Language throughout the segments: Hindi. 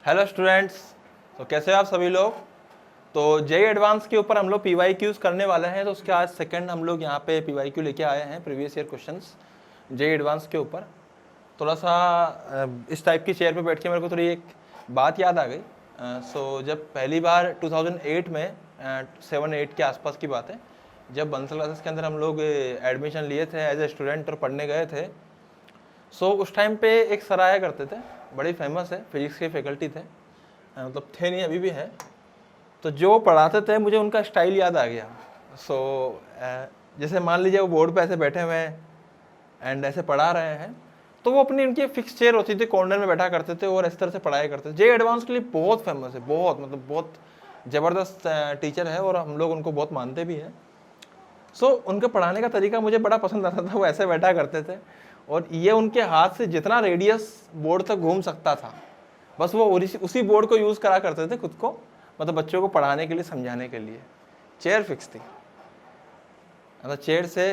हेलो स्टूडेंट्स, तो कैसे हो आप सभी लोग। तो जेई एडवांस के ऊपर हम लोग PYQs करने वाले हैं। तो उसके आज सेकंड हम लोग यहाँ पे PYQ लेके आए हैं, previous year questions JEE advanced के ऊपर। थोड़ा सा इस टाइप की चेयर पे बैठ के मेरे को थोड़ी एक बात याद आ गई। जब पहली बार 2008 में 7-8 के आसपास की बात है, जब बंसल क्लासेस के अंदर हम लोग एडमिशन लिए थे एज ए स्टूडेंट और पढ़ने गए थे। उस टाइम पे एक सर आया करते थे, बड़े फेमस है, फिजिक्स के फैकल्टी थे, मतलब थे नहीं अभी भी है। तो जो पढ़ाते थे मुझे उनका स्टाइल याद आ गया। जैसे मान लीजिए वो बोर्ड पे ऐसे बैठे हुए हैं एंड ऐसे पढ़ा रहे हैं, तो वो अपनी उनकी फिक्स चेयर होती थी, कॉर्नर में बैठा करते थे और इस तरह से पढ़ाया करते थे। जेई एडवांस के लिए बहुत फेमस है, बहुत मतलब बहुत ज़बरदस्त टीचर है और हम लोग उनको बहुत मानते भी हैं। उनके पढ़ाने का तरीका मुझे बड़ा पसंद आता था। वो ऐसे बैठा करते थे और ये उनके हाथ से जितना रेडियस बोर्ड तक घूम सकता था, बस वो उसी बोर्ड को यूज़ करा करते थे खुद को, मतलब बच्चों को पढ़ाने के लिए, समझाने के लिए। चेयर फिक्स थी, मतलब चेयर से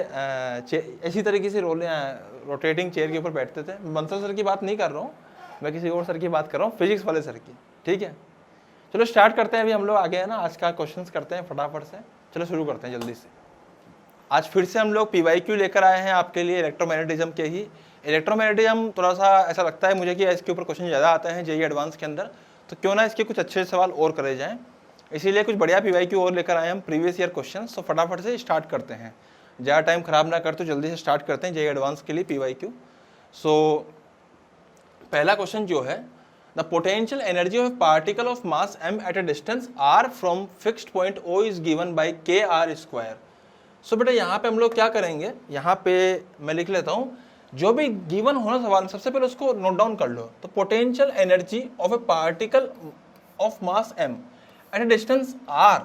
इसी तरीके से रोटेटिंग चेयर के ऊपर बैठते थे। बंसल सर की बात नहीं कर रहा हूँ, मैं किसी और सर की बात कर रहा हूँ, फिजिक्स वाले सर की। ठीक है, चलो स्टार्ट करते हैं। अभी हम लोग आगे है ना, आज का क्वेश्चंस करते हैं फटाफट से। चलो शुरू करते हैं जल्दी से। आज फिर से हम लोग PYQ लेकर आए हैं आपके लिए इलेक्ट्रोमैग्नेटिज्म के ही। इलेक्ट्रोमैग्नेटिज्म थोड़ा सा ऐसा लगता है मुझे कि इसके ऊपर क्वेश्चन ज़्यादा आते हैं जेई एडवांस के अंदर, तो क्यों ना इसके कुछ अच्छे सवाल और करे जाएं। इसीलिए कुछ बढ़िया PYQ और लेकर आए हम, प्रीवियस ईयर क्वेश्चन। तो फटाफट से स्टार्ट करते हैं, ज़्यादा टाइम खराब ना करते, जल्दी से स्टार्ट करते हैं जेई एडवांस के लिए PYQ। पहला क्वेश्चन जो है, the potential energy of particle of mass m at a distance r from fixed point O is given by kr²। बेटा यहाँ पे हम लोग क्या करेंगे, यहाँ पे मैं लिख लेता हूँ, जो भी गिवन होना सवाल सबसे पहले उसको नोट डाउन कर लो। तो potential energy of a particle of mass m at a distance r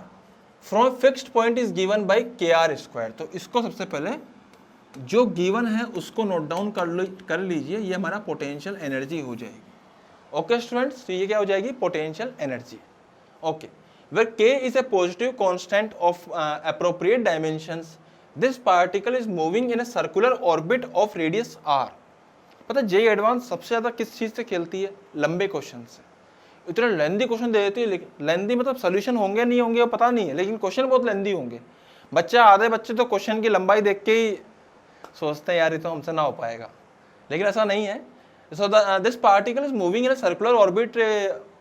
from fixed point is given by kr²। तो इसको सबसे पहले जो गिवन है उसको नोट डाउन कर लीजिए, ये हमारा पोटेंशियल एनर्जी हो जाएगी। ओके स्टूडेंट्स, तो ये क्या हो जाएगी, potential energy. Okay, where k is a positive constant of appropriate dimensions, this particle is moving in a circular orbit of radius r। पता है जेई एडवांस सबसे ज़्यादा किस चीज़ से खेलती है, लंबे क्वेश्चन से। इतने लेंदी क्वेश्चन दे देती है, लेकिन लेंदी मतलब सोल्यूशन होंगे नहीं होंगे पता नहीं है, लेकिन क्वेश्चन बहुत लेंदी होंगे। आधे बच्चे तो क्वेश्चन की लंबाई देख के ही सोचते हैं यार ये तो हमसे ना हो पाएगा, लेकिन ऐसा नहीं है। So this particle is moving in a circular orbit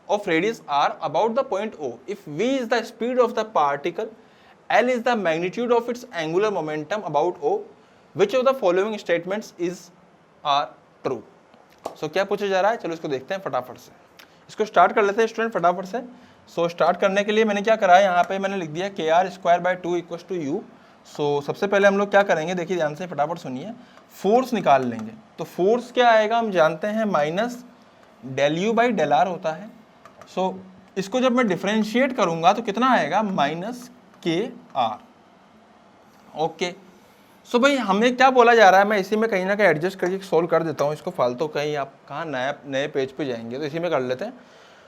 of radius r about the point O. If v is the speed of the particle, L is the magnitude of its angular momentum about O, which of the following statements are true? So क्या पूछा जा रहा है, चलो इसको देखते हैं फटाफट से। इसको स्टार्ट कर लेते हैं स्टूडेंट फटाफट से। स्टार्ट करने के लिए मैंने क्या करा है, यहाँ पे मैंने लिख दिया kr² = 2 U। सबसे पहले हम लोग क्या करेंगे, देखिए ध्यान से फटाफट सुनिए, फोर्स निकाल लेंगे। तो फोर्स क्या आएगा, हम जानते हैं माइनस ∂U/∂r होता है। इसको जब मैं डिफरेंशिएट करूंगा तो कितना आएगा, -KR। ओके, भाई हमें क्या बोला जा रहा है, मैं इसी में कहीं ना कहीं एडजस्ट करके सोल्व कर देता हूँ इसको, फालतू कहीं आप कहाँ नए पेज पे जाएंगे, तो इसी में कर लेते हैं।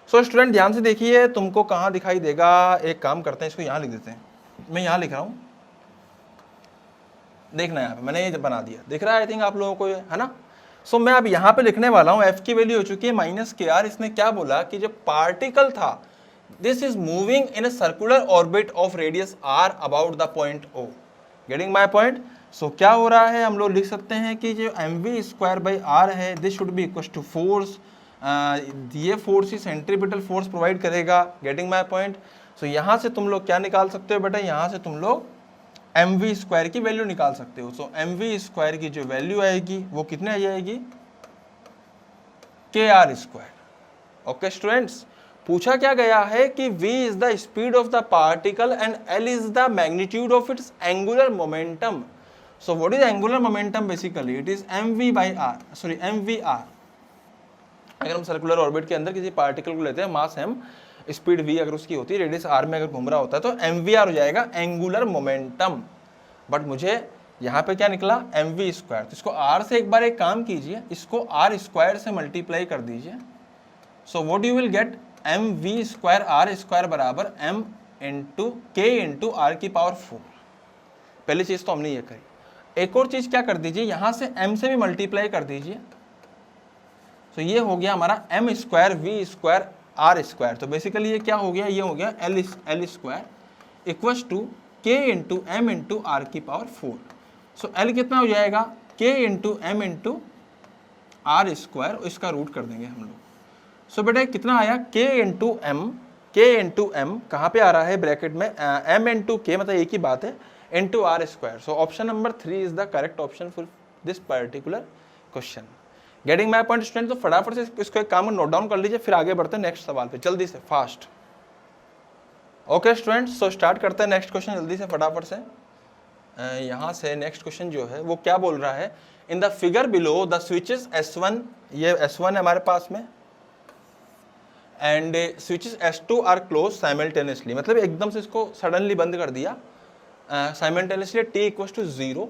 स्टूडेंट ध्यान से देखिए, तुमको कहाँ दिखाई देगा, एक काम करते हैं इसको यहाँ लिख देते हैं। मैं यहाँ लिख रहा हूँ, देखना यहाँ पे मैंने ये बना दिया, दिख रहा है आई थिंक आप लोगों को, है ना। मैं अब यहाँ पे लिखने वाला हूँ, f की वैल्यू हो चुकी है -KR। इसने क्या बोला कि जो पार्टिकल था, this is moving in a circular orbit of radius r about the point O। Getting my point. क्या हो रहा है, हम लोग लिख सकते हैं कि जो mv²/r है, this should be equal to force. ये फोर्स ही सेंट्रीपिटल फोर्स प्रोवाइड करेगा। Getting my point. यहाँ से तुम लोग क्या निकाल सकते हो बेटा, यहाँ से तुम लोग mv² की वैल्यू निकाल सकते हो। mv² की जो वैल्यू आएगी वो कितने आ जाएगी, kr²। ओके स्टूडेंट्स, पूछा क्या गया है कि v is the speed of the particle and l is the magnitude of its angular momentum. What is angular momentum, basically it is mvr। अगर हम सर्कुलर ऑर्बिट के अंदर किसी पार्टिकल को लेते हैं, मास m, स्पीड v अगर उसकी होती है, रेडियस r में अगर घूम रहा होता है, तो mvr हो जाएगा, एंगुलर मोमेंटम। बट मुझे यहाँ पे क्या निकला, mv²। तो इसको r से एक बार एक काम कीजिए, इसको r² से मल्टीप्लाई कर दीजिए। What you will get, mv²r² बराबर m × k × r⁴। पहली चीज तो हमने ये करी। एक और चीज क्या कर दीजिए, यहाँ से m से भी मल्टीप्लाई कर दीजिए। ये हो गया हमारा m² v² आर स्क्वायर। तो बेसिकली ये क्या हो गया, ये हो गया L square equals to K into M into R की पावर 4। सो एल कितना हो जाएगा, K into M into R square, इसका रूट कर देंगे हम लोग। सो बेटा कितना आया, के इंटू एम कहाँ पे आ रहा है ब्रैकेट में, एम इंटू के, मतलब एक ही बात है, into R square. So option number 3 is the correct option for this particular question. Getting my point student? तो फटाफट से इसको एक काम नोट डाउन कर लीजिए, फिर आगे बढ़ते हैं नेक्स्ट सवाल पे जल्दी से, fast. Okay students, so start करते हैं नेक्स्ट क्वेश्चन जल्दी से फटाफट से। यहाँ से नेक्स्ट क्वेश्चन जो है वो क्या बोल रहा है, in the figure below the switches S1, ये S1 है हमारे पास में, and switches S2 are closed simultaneously, मतलब एकदम से इसको सडनली बंद कर दिया simultaneously t equals to 0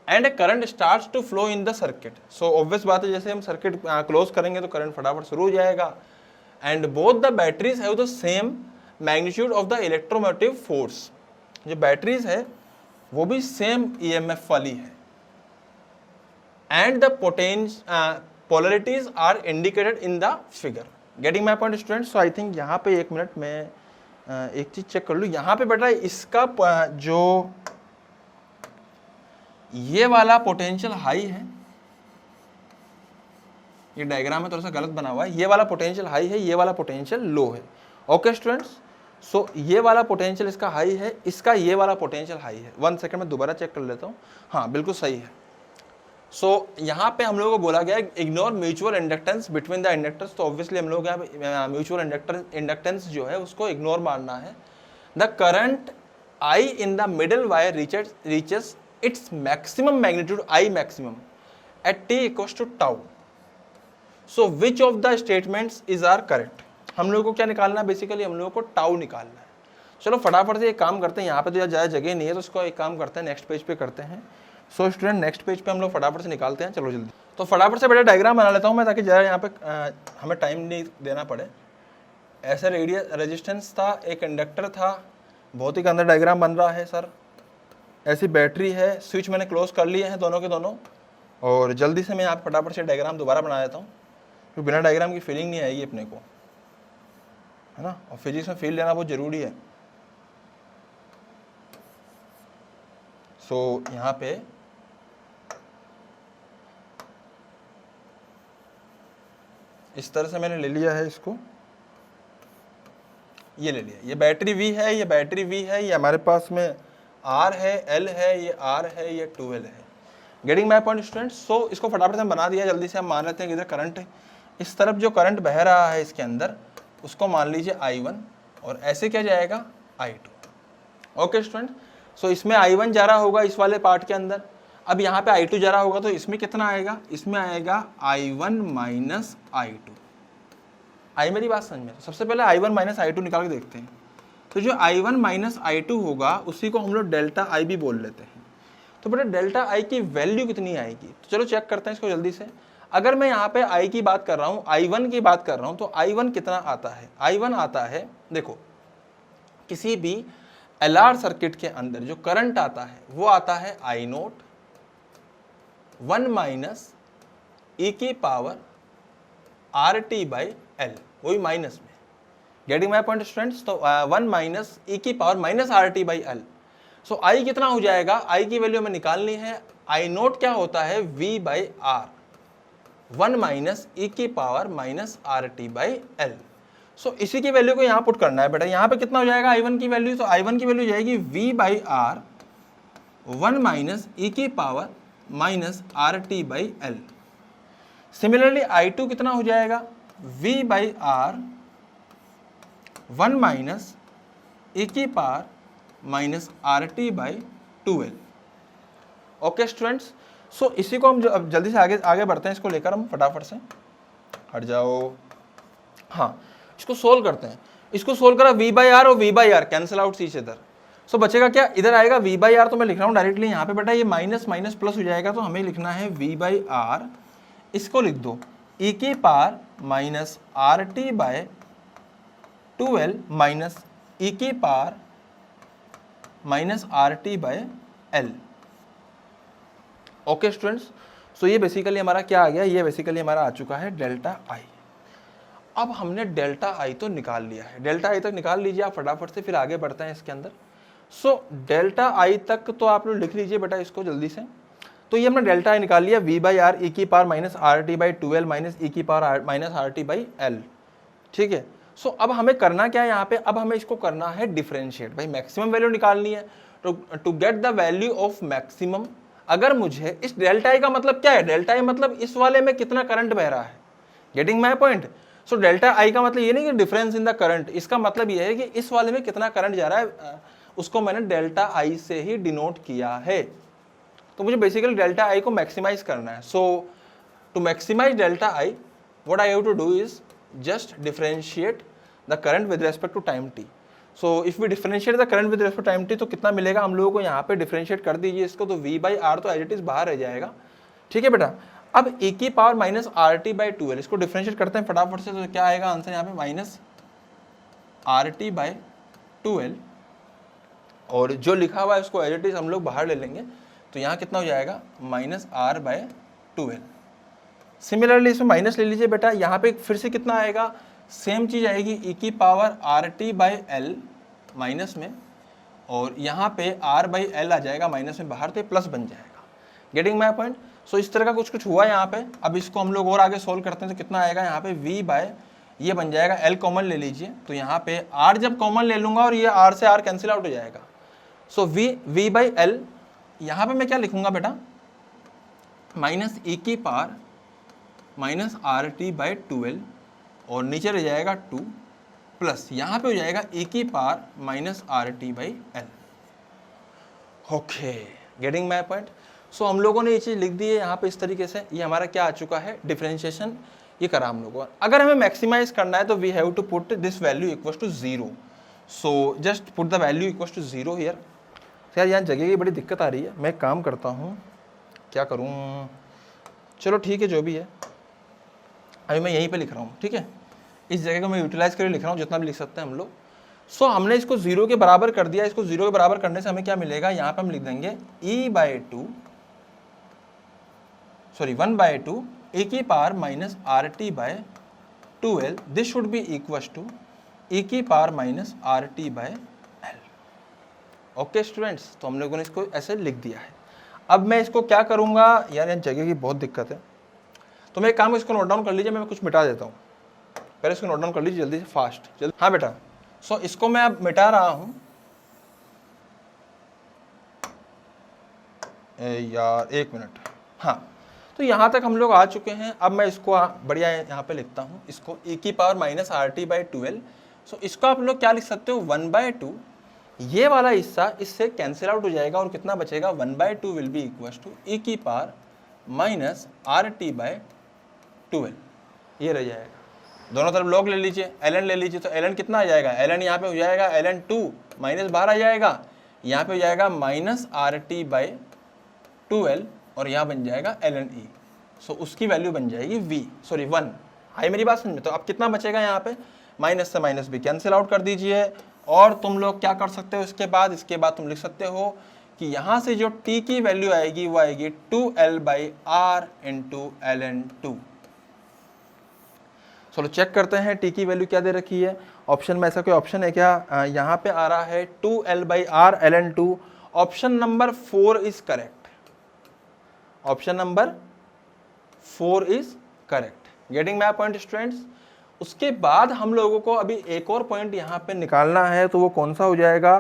and current starts to flow in the circuit. So obvious बात है, जैसे हम सर्किट क्लोज करेंगे तो करंट फटाफट शुरू हो जाएगा। And both the batteries have the same magnitude of the electromotive force, जो बैटरीज है वो भी सेम EMF वाली है। And the polarities are indicated in the figure. Getting my point student? So I think यहाँ पे एक मिनट में एक चीज चेक कर लूँ। यहाँ पे बेटा इसका जो ये वाला पोटेंशियल हाई है, ये डायग्राम में थोड़ा सा गलत बना हुआ है, ये वाला पोटेंशियल हाई है, ये वाला पोटेंशियल लो है। ओके स्टूडेंट्स, सो ये वाला पोटेंशियल इसका हाई है, इसका ये वाला पोटेंशियल हाई है। 1 सेकंड में दोबारा चेक कर लेता हूँ, हाँ बिल्कुल सही है। सो यहाँ पे हम लोगों को बोला गया ignore mutual inductance between the inductors, तो ऑब्वियसली हम लोग यहाँ म्यूचुअल इंडक्टेंस जो है उसको इग्नोर मारना है। The current I in the middle wire reaches its maximum magnitude I maximum at t equals to tau. So which of the statements is are correct? हम लोगों को क्या निकालना है, बेसिकली हम लोगों को टाउ निकालना है। चलो फटाफट से एक काम करते हैं, यहाँ पे तो ज़्यादा जगह नहीं है तो इसको एक काम करते हैं नेक्स्ट पेज पे करते हैं। सो स्टूडेंट नेक्स्ट पेज पे हम लोग फटाफट से निकालते हैं, चलो जल्दी। तो फटाफट से बेटा डायग्राम बना लेता हूँ मैं, ताकि ज़रा यहाँ पे हमें टाइम नहीं देना पड़े। ऐसा रेजिस्टेंस था, एक इंडक्टर था, बहुत ही अंदर डायग्राम बन रहा है सर। ऐसी बैटरी है, स्विच मैंने क्लोज कर लिए हैं दोनों के दोनों, और जल्दी से मैं यहाँ पे फटाफट से डायग्राम दोबारा बना देता हूँ, क्योंकि बिना डायग्राम की फीलिंग नहीं आएगी अपने को, है ना, और फिजिक्स में फील लेना बहुत ज़रूरी है। सो यहाँ पे इस तरह से मैंने ले लिया है इसको, ये ले लिया, ये बैटरी V है, ये बैटरी V है, ये हमारे पास में R है, L है, ये R है, ये 12 है। Getting my point students? So इसको फटाफट से बना दिया जल्दी से। हम मान लेते हैं कि इधर करंट है, इस तरफ जो करंट बह रहा है इसके अंदर उसको मान लीजिए I1, और ऐसे क्या जाएगा I2। ओके स्टूडेंट, सो इसमें I1 जा रहा होगा इस वाले पार्ट के अंदर, अब यहाँ पे I2 जा रहा होगा, तो इसमें कितना आएगा, इसमें आएगा I1 माइनस I2। आई मेरी बात समझ में? सबसे पहले I1 माइनस I2 निकाल के देखते हैं। तो जो I1 माइनस I2 होगा उसी को हम लोग डेल्टा I भी बोल लेते हैं। तो बेटा डेल्टा I की वैल्यू कितनी आएगी, तो चलो चेक करते हैं इसको जल्दी से। अगर मैं यहाँ पे I की बात कर रहा हूँ, I1 की बात कर रहा हूँ, तो I1 कितना आता है, I1 आता है, देखो किसी भी LR सर्किट के अंदर जो करंट आता है वो आता है I0 1 माइनस e की पावर RT बाई L, वही माइनस में। Getting my point students? तो 1 माइनस e की power minus RT by L। So I कितना हो जाएगा, I की वैल्यू हमें निकालनी है। I0 क्या होता है, V by R, 1 minus e की power minus RT by L। सो इसी की वैल्यू को यहाँ पुट करना है बेटा। यहाँ पे कितना हो जाएगा I1 की वैल्यू, तो I1 की वैल्यू जाएगी V by R 1 minus e की power minus RT by L। Similarly I2 कितना हो जाएगा, V by R 1 minus e की power minus RT by 2L। Okay students, so इसी को हम अब जल्दी से आगे बढ़ते हैं, इसको लेकर हम फटाफट से हट जाओ। हाँ, इसको सोल्व करते हैं। इसको सोल्व करा, V बाई आर और V by R cancel out each other. So बचेगा क्या, इधर आएगा V बाई आर, तो मैं लिख रहा हूँ डायरेक्टली यहाँ पे बेटा, ये माइनस माइनस प्लस हो जाएगा, तो हमें लिखना है V बाई आर, इसको लिख दो e की power minus RT by 2L minus e की power minus RT by L। Okay students, so ये बेसिकली हमारा क्या आ गया, ये बेसिकली हमारा आ चुका है डेल्टा I। अब हमने डेल्टा आई तो निकाल लिया है, डेल्टा आई तक निकाल लीजिए आप फटाफट से, फिर आगे बढ़ते हैं इसके अंदर। सो डेल्टा आई तक तो आप लोग लिख लीजिए बेटा इसको जल्दी से। तो ये हमने डेल्टा आई निकाल लिया, वी बाई आर ई की power minus R T by 12 minus ई की power minus R T by L, ठीक है। सो अब हमें करना क्या है यहाँ पे, अब हमें इसको करना है डिफरेंशिएट, भाई मैक्सिमम वैल्यू निकालनी है। To get the value of maximum, अगर मुझे इस डेल्टा आई का मतलब क्या है, डेल्टा आई मतलब इस वाले में कितना करंट बह रहा है, getting my point. So delta आई का मतलब ये नहीं कि डिफरेंस इन द करंट, इसका मतलब ये है कि इस वाले में कितना करंट जा रहा है, उसको मैंने डेल्टा आई से ही डिनोट किया है। तो मुझे बेसिकली डेल्टा आई को मैक्सिमाइज करना है। So to maximise delta I what I have to do is just differentiate the current with respect to time T. So if we differentiate the current with respect to time T तो कितना मिलेगा हम लोगों को, यहाँ पे डिफरेंशिएट कर दीजिए इसको, तो वी बाई आर तो एज इट इज बाहर रह जाएगा, ठीक है बेटा। अब e की power minus R T by 12 इसको डिफरेंशिएट करते हैं फटाफट से, तो क्या आएगा आंसर यहाँ पे माइनस आर टी बाई 12, और जो लिखा हुआ है उसको एज इट इज हम लोग बाहर ले लेंगे, तो यहाँ कितना हो जाएगा माइनस आर बाई 12। सिमिलरली इसमें माइनस ले लीजिए बेटा, यहाँ पे फिर से कितना आएगा, सेम चीज आएगी e की power are T by L minus में, और यहाँ पे r बाई एल आ जाएगा माइनस में बाहर, तो प्लस बन जाएगा, गेटिंग माई पॉइंट। सो इस तरह का कुछ हुआ यहाँ पे। अब इसको हम लोग और आगे सोल्व करते हैं तो कितना आएगा यहाँ पे v बाय, ये बन जाएगा l कॉमन ले लीजिए, तो यहाँ पे r जब कॉमन ले लूंगा और ये r से r कैंसिल आउट हो जाएगा। सो v बाई एल, यहाँ पे मैं क्या लिखूंगा बेटा, माइनस e की power minus R T by 12, और नीचे रह जाएगा 2 प्लस यहाँ पे हो जाएगा e की power minus R T by L. Okay, getting my point. So हम लोगों ने ये चीज़ लिख दी है यहाँ पे इस तरीके से, ये हमारा क्या आ चुका है, डिफरेंशिएशन ये करा हम लोगों। अगर हमें मैक्सिमाइज करना है तो we have to put this value equal to 0। So just put the value equal to 0 here. यार यहाँ जगह की बड़ी दिक्कत आ रही है, मैं काम करता हूँ, क्या करूँ, चलो ठीक है जो भी है, अभी मैं यहीं पे लिख रहा हूँ, ठीक है, इस जगह को मैं यूटिलाइज करके लिख रहा हूँ जितना भी लिख सकते हैं हम लोग। सो हमने इसको 0 के बराबर कर दिया, इसको 0 के बराबर करने से हमें क्या मिलेगा, यहाँ पे हम लिख देंगे e by 2 sorry 1 by 2 e की power minus R T by 12, this should be equal to e की power minus R T by L. Okay students, तो हम लोगों ने इसको ऐसे लिख दिया है। अब मैं इसको क्या करूँगा, यार यहाँ जगह की बहुत दिक्कत है, तो मैं एक काम, इसको नोट डाउन कर लीजिए, मैं कुछ मिटा देता हूँ, पहले इसको नोट डाउन कर लीजिए जल्दी से, फास्ट जल्दी। हाँ बेटा, सो इसको मैं अब मिटा रहा हूँ, यार 1 मिनट। हाँ, तो यहाँ तक हम लोग आ चुके हैं। अब मैं इसको बढ़िया यहाँ पे लिखता हूँ, इसको e की power minus R T by 12। सो इसको आप लोग क्या लिख सकते हो, 1 बाई 2, ये वाला हिस्सा इससे कैंसिल आउट हो जाएगा, और कितना बचेगा, 1 by 2 will be equal to e की power minus R T by 12, ये रह जाएगा। दोनों तरफ लॉग ले लीजिए, ln ले लीजिए, तो ln कितना आ जाएगा, ln यहाँ पे हो जाएगा ln 2 माइनस बाहर आ जाएगा, यहाँ पे हो जाएगा माइनस आर टी बाई 12, और यहाँ बन जाएगा ln e। सो उसकी वैल्यू बन जाएगी v, सॉरी 1। आई मेरी बात समझ में? तो अब कितना बचेगा यहाँ पे, माइनस से माइनस भी कैंसिल आउट कर दीजिए, और तुम लोग क्या कर सकते हो इसके बाद तुम लिख सकते हो कि यहाँ से जो t की वैल्यू आएगी वो आएगी 2l by are into ln2। चलो चेक करते हैं t की वैल्यू क्या दे रखी है, ऑप्शन में ऐसा कोई ऑप्शन है क्या, यहाँ पे आ रहा है 2l by R ln2। Option number 4 is correct, option number 4 is correct, getting my point students. उसके बाद हम लोगों को अभी एक और पॉइंट यहाँ पे निकालना है, तो वो कौन सा हो जाएगा,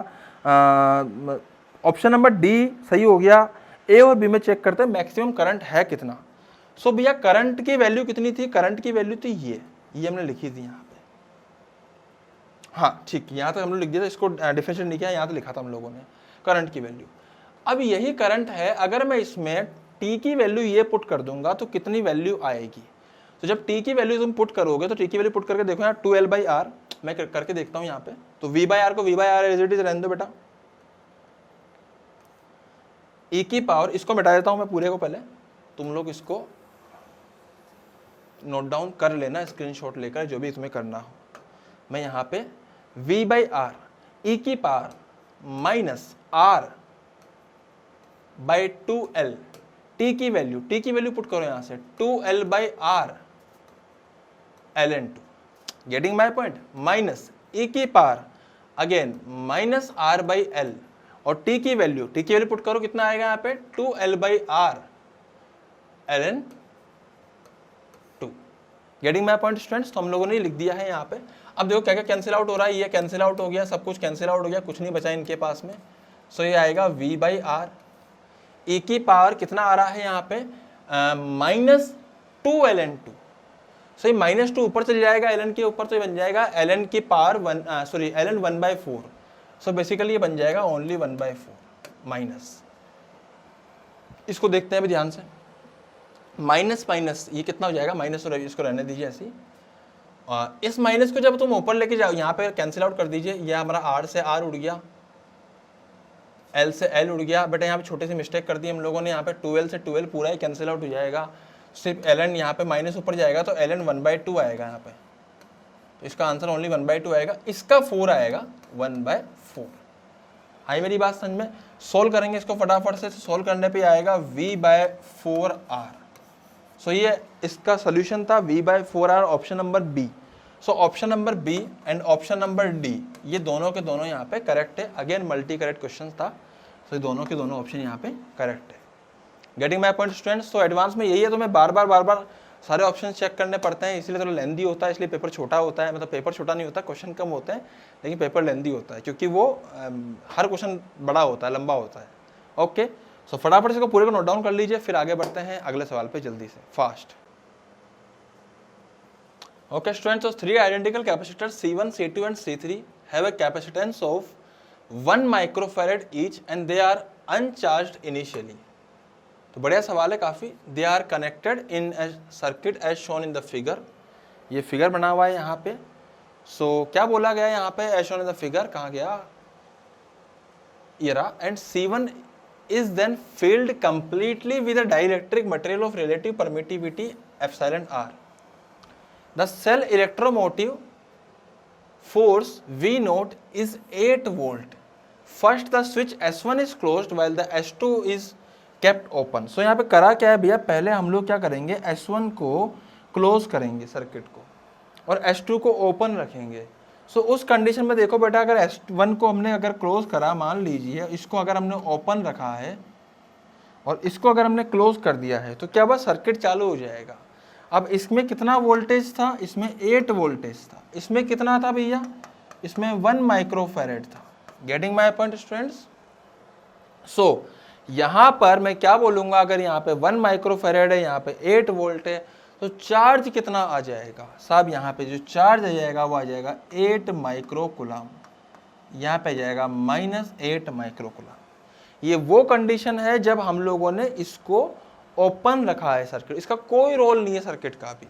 ऑप्शन नंबर डी सही हो गया। ए और बी में चेक करते हैं मैक्सिमम करंट है कितना। सो भैया करंट की वैल्यू कितनी थी, करंट की वैल्यू थी ये हमने लिखी थी यहाँ पे, हाँ ठीक, यहाँ तक हम लोग लिख दिया था, इसको डिफरेंशिएट नहीं किया, यहाँ तक लिखा था हम लोगों ने करंट की वैल्यू। अब यही करंट है, अगर मैं इसमें t की वैल्यू ये पुट कर दूंगा तो कितनी वैल्यू आएगी। तो जब t की वैल्यू तुम पुट करोगे तो t की वैल्यू पुट करके देखो यहाँ 2l बाई आर, मैं करके देखता हूँ यहाँ पे, तो v बाई आर को v by R as it is रहने दो बेटा, e की पावर, इसको मिटा देता हूँ मैं पूरे को, पहले तुम लोग इसको नोट डाउन कर लेना स्क्रीनशॉट लेकर, जो भी तुम्हें करना हो। मैं यहाँ पे v बाई आर ई की power minus R by 2l, t की वैल्यू पुट करो यहाँ से 2l by R ln2। Getting my point, minus ई की power again minus R by L, और टी की वैल्यू पुट करो, कितना आएगा यहाँ पे 2l by R ln 2। Getting my point students? तो हम लोगों ने लिख दिया है यहाँ पे। अब देखो क्या क्या कैंसिल आउट हो रहा है, ये कैंसिल आउट हो गया, सब कुछ कैंसिल आउट हो गया, कुछ नहीं बचा इनके पास में। सो ये आएगा v बाई आर, ई की पावर कितना आ रहा है यहाँ पे माइनस 2ln 2। सो ये माइनस 2 ऊपर चल जाएगा ln के ऊपर, तो ये बन जाएगा ln की पावर ln 1/4। सो बेसिकली ये बन जाएगा ओनली 1/4 माइनस। इसको देखते हैं अभी ध्यान से, माइनस माइनस ये कितना हो जाएगा, माइनस, इसको रहने दीजिए ऐसी। इस माइनस को जब तुम ऊपर लेके जाओ, यहाँ पे कैंसिल आउट कर दीजिए, यह हमारा r से r उड़ गया, l से l उड़ गया। बेटा यहाँ पे छोटी सी मिस्टेक कर दी हम लोगों ने, यहाँ पे 2l से 2l पूरा ही कैंसिल आउट हो जाएगा, सिर्फ ln यहाँ पे माइनस ऊपर जाएगा, तो ln 1/2 आएगा यहाँ पे। तो इसका आंसर ओनली 1/2 आएगा, इसका 4 आएगा 1/4। आई मेरी बात समझ में? सोल्व करेंगे इसको फटाफट से, सोल्व करने पे आएगा v/4r। सो ये इसका सोल्यूशन था v/4r, option number B. So option number B and option number D ये दोनों के दोनों यहाँ पे करेक्ट है। अगेन मल्टी करेक्ट क्वेश्चन था, सो दोनों के दोनों ऑप्शन यहाँ पे करेक्ट है। Getting my point students? तो एडवांस में यही है, तो मैं बार बार सारे ऑप्शन चेक करने पड़ते हैं, इसलिए थोड़ा लेंदी होता है, इसलिए पेपर छोटा होता है। मतलब पेपर छोटा नहीं होता, क्वेश्चन कम होते हैं, लेकिन पेपर लेंदी होता है, क्योंकि वो हर क्वेश्चन बड़ा होता है, लंबा होता है। ओके, सो फटाफट इसको पूरे को नोट डाउन कर लीजिए, फिर आगे बढ़ते हैं अगले सवाल पे जल्दी से, फास्ट। ओके स्टूडेंट्स, तो 3 identical capacitors C1, C2 and C3 have a capacitance of 1 microfarad each and they are uncharged initially. तो बढ़िया सवाल है काफ़ी। They are connected in a circuit as shown in the figure, ये फिगर बना हुआ है यहाँ पे। सो क्या बोला गया यहाँ पे, as shown in the figure, कहाँ गया ये रहा। And C1 is then filled completely with a dielectric material of relative permittivity epsilon r. The cell electromotive force V naught is 8 volt. First the switch S1 is closed while the S2 is kept open. So यहाँ पे करा क्या है भैया, पहले हम लोग क्या करेंगे, S1 को क्लोज करेंगे सर्किट को, और S2 को ओपन रखेंगे। सो उस कंडीशन में देखो बेटा, अगर S1 को हमने अगर क्लोज करा, मान लीजिए इसको अगर हमने ओपन रखा है और इसको अगर हमने क्लोज कर दिया है, तो क्या बस सर्किट चालू हो जाएगा। अब इसमें कितना वोल्टेज था, इसमें 8 वोल्टेज था, इसमें कितना था भैया, इसमें 1 माइक्रोफैरेड था। Getting my point students? So यहाँ पर मैं क्या बोलूँगा, अगर यहाँ पे 1 माइक्रोफैरेड है, यहाँ पे 8 वोल्ट है, तो चार्ज कितना आ जाएगा साहब, यहाँ पे जो चार्ज आ जाएगा वो आ जाएगा 8 माइक्रोकुलाम, यहाँ पे जाएगा -8 माइक्रोकुलाम। ये वो कंडीशन है जब हम लोगों ने इसको ओपन रखा है सर्किट, इसका कोई रोल नहीं है सर्किट का भी।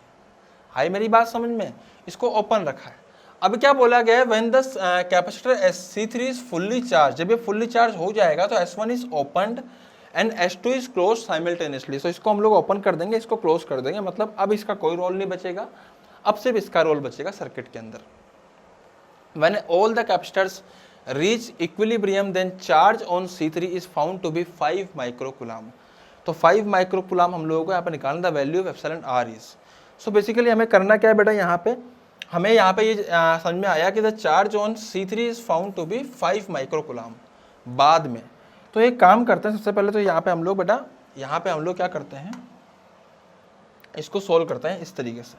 हाई मेरी बात समझ में? इसको ओपन रखा है। अब क्या बोला गया है, when the capacitor C3 is fully charge, जब ये फुल्ली चार्ज हो जाएगा तो S1 is opened and S2 is close simultaneously. So इसको हम लोग ओपन कर देंगे, इसको क्लोज कर देंगे, मतलब अब इसका कोई रोल नहीं बचेगा, अब सिर्फ इसका रोल बचेगा सर्किट के अंदर। When all the capacitors reach equilibrium then charge on C3 is found to be 5 microcoulomb. तो 5 माइक्रोकुलाम हम लोगों को यहाँ पे निकालना, the value of epsilon r is. So basically हमें करना क्या है बेटा, यहाँ पे हमें यहाँ पे ये समझ में आया कि the charge on C3 is found to be 5 microcoulomb बाद में। तो एक काम करते हैं, सबसे पहले तो यहाँ पे हम लोग बेटा, यहाँ पे हम लोग क्या करते हैं, इसको सोल्व करते हैं इस तरीके से।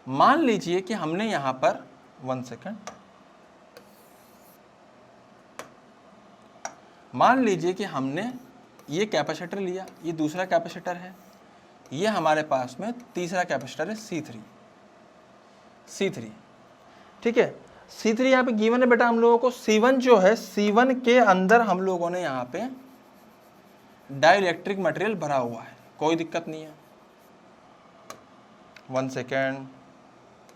मान लीजिए कि हमने यहाँ पर 1 सेकेंड, मान लीजिए कि हमने ये कैपेसिटर लिया, ये दूसरा कैपेसिटर है, ये हमारे पास में तीसरा कैपेसिटर है C3, ठीक है। C3 यहाँ पे गिवन है बेटा हम लोगों को। C1 जो है, C1 के अंदर हम लोगों ने यहाँ पे डाइलेक्ट्रिक मटेरियल भरा हुआ है, कोई दिक्कत नहीं है। 1 सेकेंड,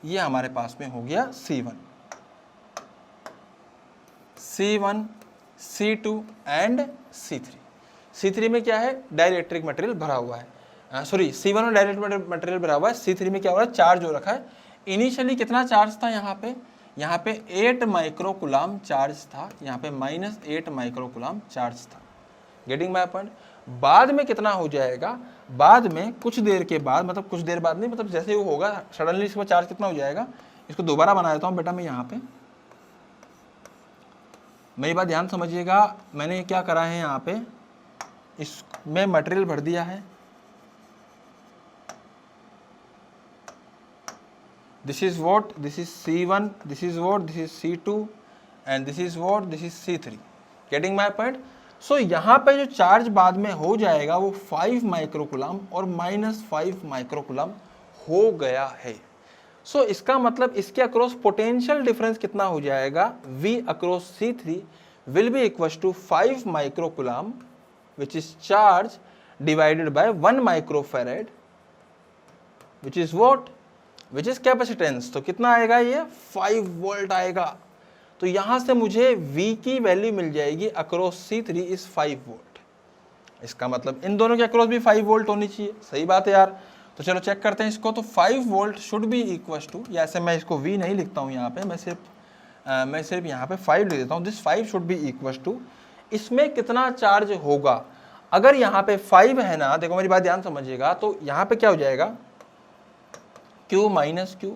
ये हमारे पास में हो गया C1, C2 and C3। C3 में क्या है, डाइलेक्ट्रिक मटेरियल भरा हुआ है, सॉरी C1 में डाइलेक्ट्रिक मटेरियल भरा हुआ है, C3 में क्या हो रहा है, चार्ज हो रखा है। इनिशियली कितना चार्ज था यहाँ पे 8 माइक्रोकुलाम चार्ज था, यहाँ पे -8 माइक्रोकुलाम चार्ज था। Getting my point? बाद में कितना हो जाएगा, बाद में कुछ देर के बाद, मतलब कुछ देर बाद नहीं, मतलब जैसे ही वो होगा सडनली इसका चार्ज कितना हो जाएगा, इसको दोबारा बना देता हूँ बेटा मैं यहाँ पे। मेरी बात ध्यान समझिएगा, मैंने क्या करा है यहाँ पे, इसमें मटेरियल भर दिया है, this is what, this is C1, this is what, this is C2 and this is what, this is C3। Getting my point. So यहाँ पे जो चार्ज बाद में हो जाएगा वो 5 माइक्रोकुलम और -5 माइक्रोकुलम हो गया है। सो इसका मतलब इसके अक्रॉस पोटेंशियल डिफरेंस कितना हो जाएगा, V across C3 will be equal to 5 microcoulomb which is charge divided by 1 microfarad which is what, which is capacitance. तो कितना आएगा ये, 5 वोल्ट आएगा। तो यहां से मुझे V की वैल्यू मिल जाएगी अक्रॉस C3 इज 5 वोल्ट। इसका मतलब इन दोनों के अक्रॉस भी 5 वोल्ट होनी चाहिए, सही बात है यार। तो चलो चेक करते हैं इसको। तो 5 volt should be equal to, या ऐसे मैं इसको V नहीं लिखता हूँ यहाँ पे, मैं सिर्फ यहाँ पे 5 लिख देता हूँ। This 5 should be equal to, इसमें कितना चार्ज होगा, अगर यहाँ पे 5 है ना, देखो मेरी बात ध्यान समझिएगा, तो यहाँ पे क्या हो जाएगा, Q minus Q,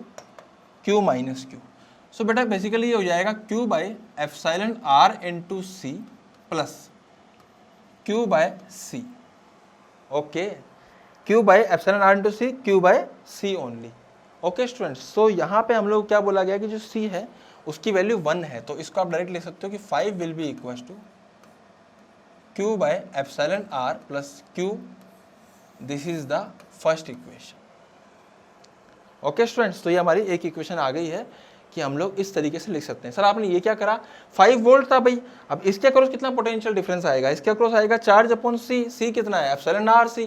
Q minus Q। So बेटा बेसिकली ये हो जाएगा Q by epsilon R into C plus Q by C। Okay, Q by epsilon R into C, Q by C only. Okay students, so यहाँ पे हम लोग क्या बोला गया कि जो C है उसकी वैल्यू 1 है, तो इसको आप डायरेक्ट लिख सकते हो कि 5 will be equal to Q by epsilon R plus Q। This is the first equation. Okay students, तो ये हमारी एक इक्वेशन आ गई है कि हम लोग इस तरीके से लिख सकते हैं। सर आपने ये क्या करा, 5 वोल्ट था भाई, अब इसके अक्रॉस कितना पोटेंशियल डिफरेंस आएगा, इसके अक्रॉस आएगा चार्ज अपॉन C, C कितना है एप्सिलॉन R C,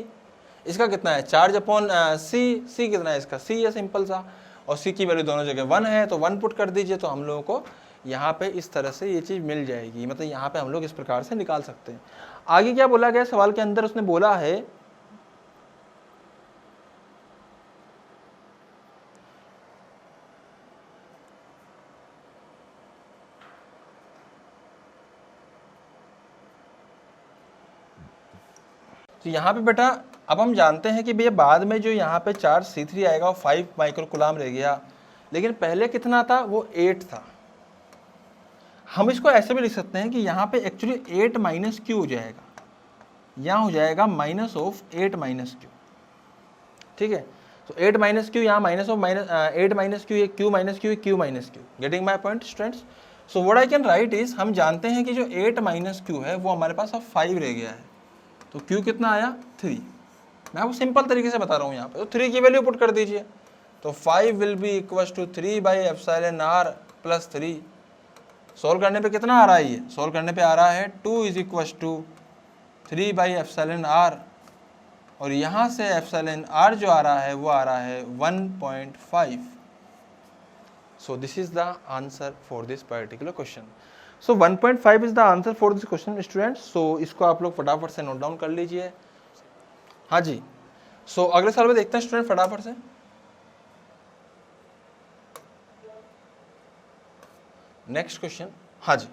इसका कितना है चार्ज अपॉन C, C कितना है इसका C है सिंपल सा, और C की वैल्यू दोनों जगह 1 है, तो 1 पुट कर दीजिए, तो हम लोगों को यहाँ पे इस तरह से ये चीज़ मिल जाएगी। मतलब यहाँ पे हम लोग इस प्रकार से निकाल सकते हैं। आगे क्या बोला गया सवाल के अंदर, उसने बोला है तो यहाँ पे बेटा अब हम जानते हैं कि भैया बाद में जो यहाँ पे चार्ज C3 आएगा वो 5 माइक्रोकुलाम रह गया, लेकिन पहले कितना था, वो 8 था। हम इसको ऐसे भी लिख सकते हैं कि यहाँ पे एक्चुअली 8 माइनस Q हो जाएगा, यहाँ हो जाएगा माइनस ऑफ 8 माइनस Q। ठीक है, तो 8 माइनस Q यहाँ माइनस ऑफ 8 माइनस Q, ये Q minus Q, Q minus Q। Getting my point students. So what I can write is, हम जानते हैं कि जो 8 माइनस Q है वो हमारे पास अब 5 रह गया है, तो Q कितना आया 3। मैं आपको सिंपल तरीके से बता रहा हूँ यहाँ पे, तो 3 की वैल्यू पुट कर दीजिए, तो 5 will be equal to 3 by epsilon R plus 3। Solve करने पे कितना आ रहा है, ये सोल्व करने पे आ रहा है 2 is equal to 3 by epsilon R, और यहाँ से एप्सिलॉन R जो आ रहा है वो आ रहा है 1.5। So this is the answer for this particular question. So 1.5 is the answer for this question students. So इसको आप लोग फटाफट से नोट डाउन कर लीजिए। हाँ जी, सो अगले सवाल में देखते हैं स्टूडेंट फटाफट से। नेक्स्ट क्वेश्चन, हाँ जी,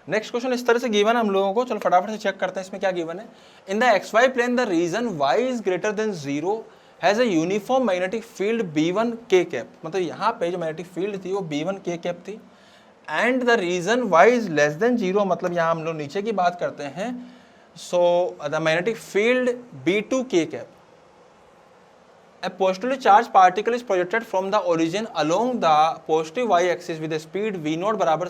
नेक्स्ट क्वेश्चन इस तरह से गिवन है हम लोगों को, चलो फटाफट से चेक करते हैं इसमें क्या गिवन है। In the XY plane the region y is greater than 0 has a uniform magnetic field B1 K cap. मतलब यहाँ पे जो मैग्नेटिक फील्ड थी वो B1 K कैप थी, and the region y is less than 0, मतलब यहाँ हम लोग नीचे की बात करते हैं। So the magnetic field B2 K cap, a positively charged particle is projected from the origin along the positive y axis with a speed v0 बराबर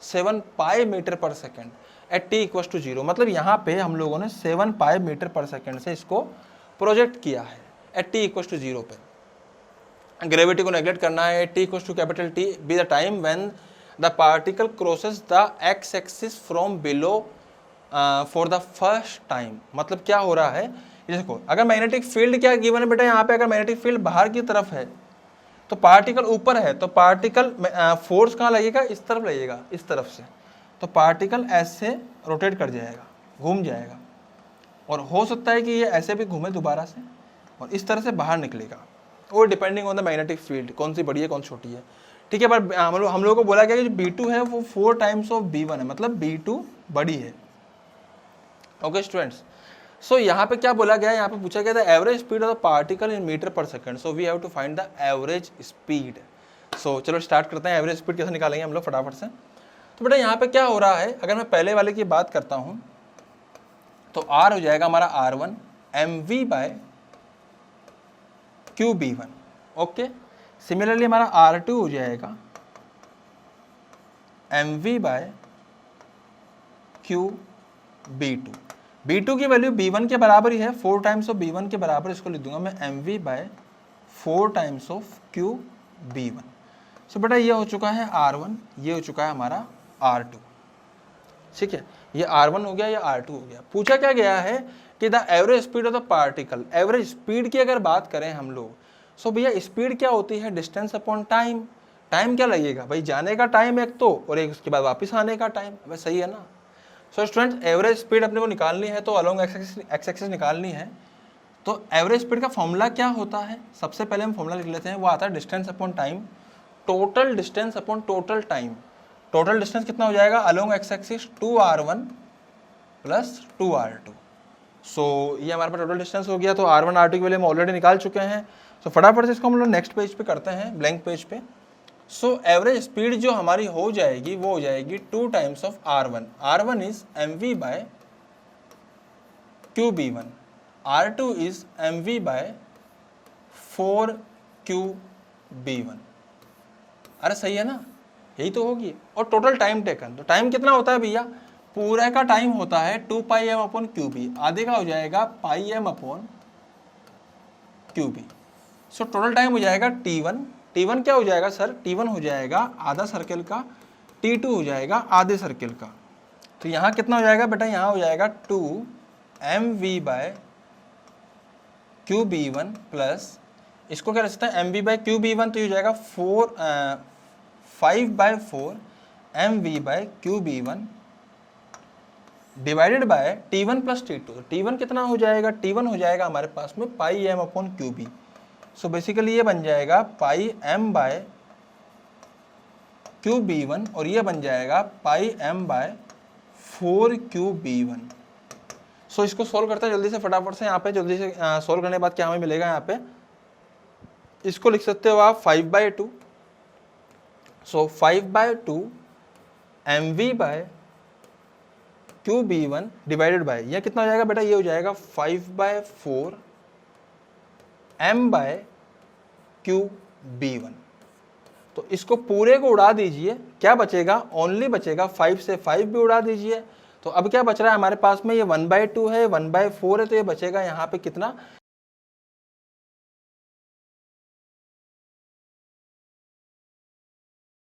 7 पाई मीटर पर second at t equal to 0। मतलब यहाँ पे हम लोगों ने 7 पाई मीटर पर सेकेंड से इसको प्रोजेक्ट किया है एट t इक्वल टू 0 पे। ग्रेविटी को नेग्लेक्ट करना है, t equal to capital T be the time when the particle crosses the x axis from below for the first time. मतलब क्या हो रहा है, देखो अगर मैग्नेटिक फील्ड क्या गिवन है बेटा, यहाँ पे अगर मैग्नेटिक फील्ड बाहर की तरफ है तो पार्टिकल ऊपर है, तो पार्टिकल फोर्स कहाँ लगेगा, इस तरफ लगेगा, इस तरफ से, तो पार्टिकल ऐसे रोटेट कर जाएगा, घूम जाएगा, और हो सकता है कि ये ऐसे भी घूमे दोबारा से और इस तरह से बाहर निकलेगा, वो depending on the magnetic field कौन सी बड़ी है कौन छोटी है। ठीक है, पर हम लोगों को बोला गया कि जो B2 है वो 4 टाइम्स ऑफ B1 है, मतलब B2 बड़ी है। ओके स्टूडेंट्स, सो यहाँ पे क्या बोला गया है, यहाँ पे पूछा गया था average speed of the particle in metre per second, so we have to find the average speed. So चलो स्टार्ट करते हैं, एवरेज स्पीड कैसे निकालेंगे हम लोग फटाफट से। तो बेटा यहाँ पे क्या हो रहा है, अगर मैं पहले वाले की बात करता हूँ तो R हो जाएगा हमारा R1 mv by QB1, okay. Similarly हमारा R2 हो जाएगा mv बाय QB2। B2 की वैल्यू B1 के बराबर ही है, 4 टाइम्स ऑफ B1 के बराबर, इसको लिख दूंगा मैं mv by 4 times of QB1। So बेटा ये हो चुका है R1, ये हो चुका है हमारा R2, ठीक है। ये R1 हो गया, ये R2 हो गया। पूछा क्या गया है कि the average speed of the particle, average speed की अगर बात करें हम लोग, सो भैया स्पीड क्या होती है, डिस्टेंस अपॉन टाइम। टाइम क्या लगेगा भाई, जाने का टाइम एक तो, और एक उसके बाद वापस आने का टाइम, वह सही है ना। सो स्टूडेंट्स एवरेज स्पीड अपने को निकालनी है तो अलोंग एक्स एक्सिस निकालनी है। तो एवरेज स्पीड का फॉर्मूला क्या होता है, सबसे पहले हम फॉर्मूला लिख लेते हैं, वो आता है distance upon time, total distance upon total time. Total distance कितना हो जाएगा along x axis 2r1 plus 2r2। सो ये हमारे पास टोटल डिस्टेंस हो गया। तो R1 R2 की वैल्यू हम ऑलरेडी निकाल चुके हैं। सो फटाफट से इसको हम लोग नेक्स्ट पेज पे करते हैं, ब्लैंक पेज पे। सो एवरेज स्पीड जो हमारी हो जाएगी वो हो जाएगी 2 times of R1। R1 is mv by QB1, R2 is mv by 4QB1। अरे सही है ना, यही तो होगी। और टोटल टाइम टेकन, तो टाइम कितना होता है भैया, पूरा का टाइम होता है 2 पाई एम अपॉन QB, आधे का हो जाएगा pi M upon QB। So total time हो जाएगा T1। T1 क्या हो जाएगा सर, T1 हो जाएगा आधा सर्किल का, T2 हो जाएगा आधे सर्किल का। तो यहाँ कितना हो जाएगा बेटा, यहाँ हो जाएगा 2 mv बाय QB1 प्लस, इसको क्या रख सकते हैं mv बाय QB1, तो ये हो जाएगा 5 by 4 mv by QB1 divided by T1 plus T2। तो T1 कितना हो जाएगा, T1 हो जाएगा हमारे पास में pi M upon QB। So basically ये बन जाएगा पाई एम बाय QB1 और ये बन जाएगा पाई एम बाय 4QB1। सो इसको सोल्व करते हैं जल्दी से फटाफट से। यहाँ पे जल्दी से सोल्व करने के बाद क्या हमें मिलेगा, यहाँ पे इसको लिख सकते हो आप 5/2। So 5/2 mv by QB1 divided by, यह कितना हो जाएगा बेटा, ये हो जाएगा 5/4 m बाय QB1। तो इसको पूरे को उड़ा दीजिए, क्या बचेगा, ओनली बचेगा 5 से 5 भी उड़ा दीजिए। तो अब क्या बच रहा है हमारे पास में, ये 1/2 है, 1/4 है, तो ये बचेगा यहाँ पे कितना,